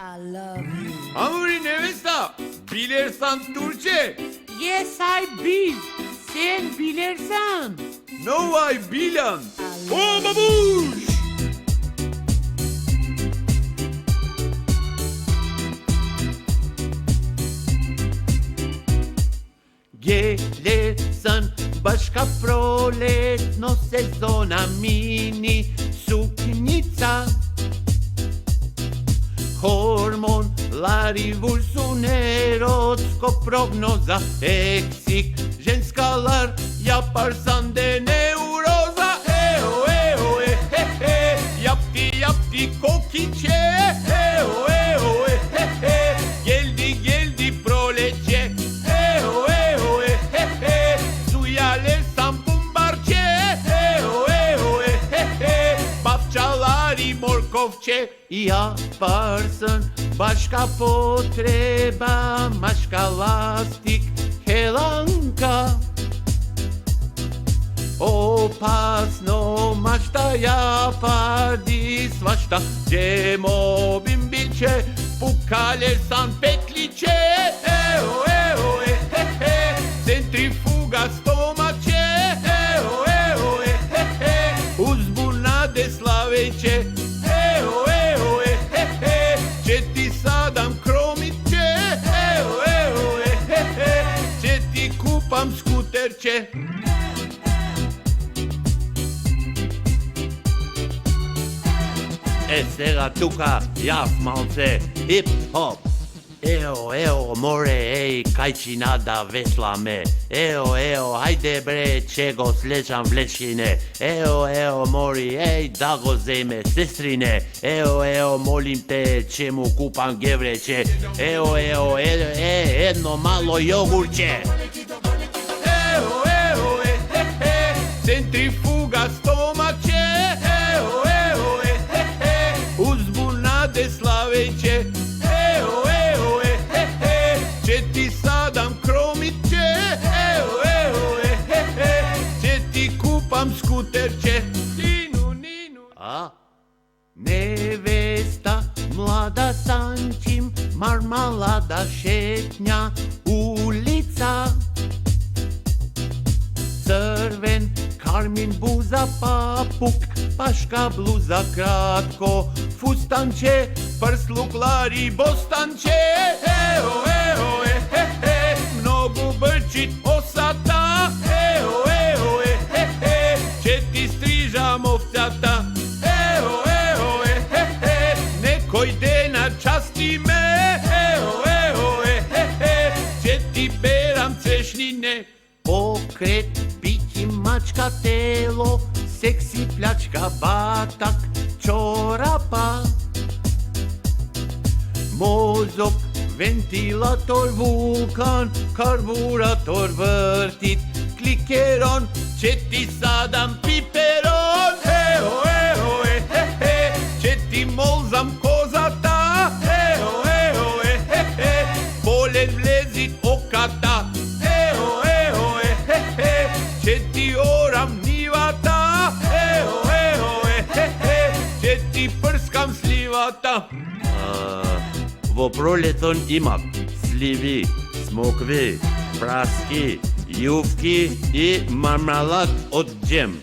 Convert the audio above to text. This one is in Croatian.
I love you. Amuri nevesta, bilirsan Türkçe. Yes, I bil. Sen bilirsen. No, I bilen. O babuş! Gelirsen başka prolet, no sezona mini suknica. Hormonlari vursun erotsko prognoza. Eksik ženskalar yaparsan de neuroza. Eo eo he he, yapti kokiçe. Eo eo he he, geldi proletçe. Eo eo he he, suyalersan bumbarçe. Eo eo he he, bapçalari morkovçe. Yaparsın başka potreba, maška lastik helanka. Opasno mašta yapardi svašta. Demo bimbilče, pukalersan petliče. Eo eo he he, centrifuga stomače. Eo eo he he, uzbuna deslaveće. Eo eo he he, će ti sadam kromiće. Eo he he, će ti kupam skuterče. Sega tuka, jaf malce, hip hop. Eo, more, ej, kaj ci nada vesla me. Eo, hajde bre, čego slečam vlečine. Eo, mori, ej, da go zeme, sestrine. Eo, molim te, čemu kupam gevreće. Eo, jedno malo jogurće. Eo, he he, centrifuga stomače. Eo, he he, uzbunade slaveće. Eo, he he, će ti sadam kromiće. Eo, he he, će ti kupam skuterće. Ninu. A? Nevesta, mlada sančim, marmalada šetnja, ulica. Crven, karmin buza, papuk, paška bluza, kratko, fustanče, prsluklari, bostanče. Eo, he he, mnogo brčit osata. Eo, he he, će ti strižam ovcata. Eo, he he, nekoj dena časti me. Eo, he he, će ti beram cešnine. Pokret, pići, mačka, telo, seksi, pljačka, batak, čorapa. Mozog, ventilator, vulkan, karburator, vrtit, klikeron, će ti sadam piperon. Eo, he he, će ti molzam kozata. Eo, he he, polen vlezit okata. Eo, he, će ti oram nivata. Eo, he he, će ti prskam slivata. Во пролетон имам сливи, смокви, праски, јувки и мармалад од џем.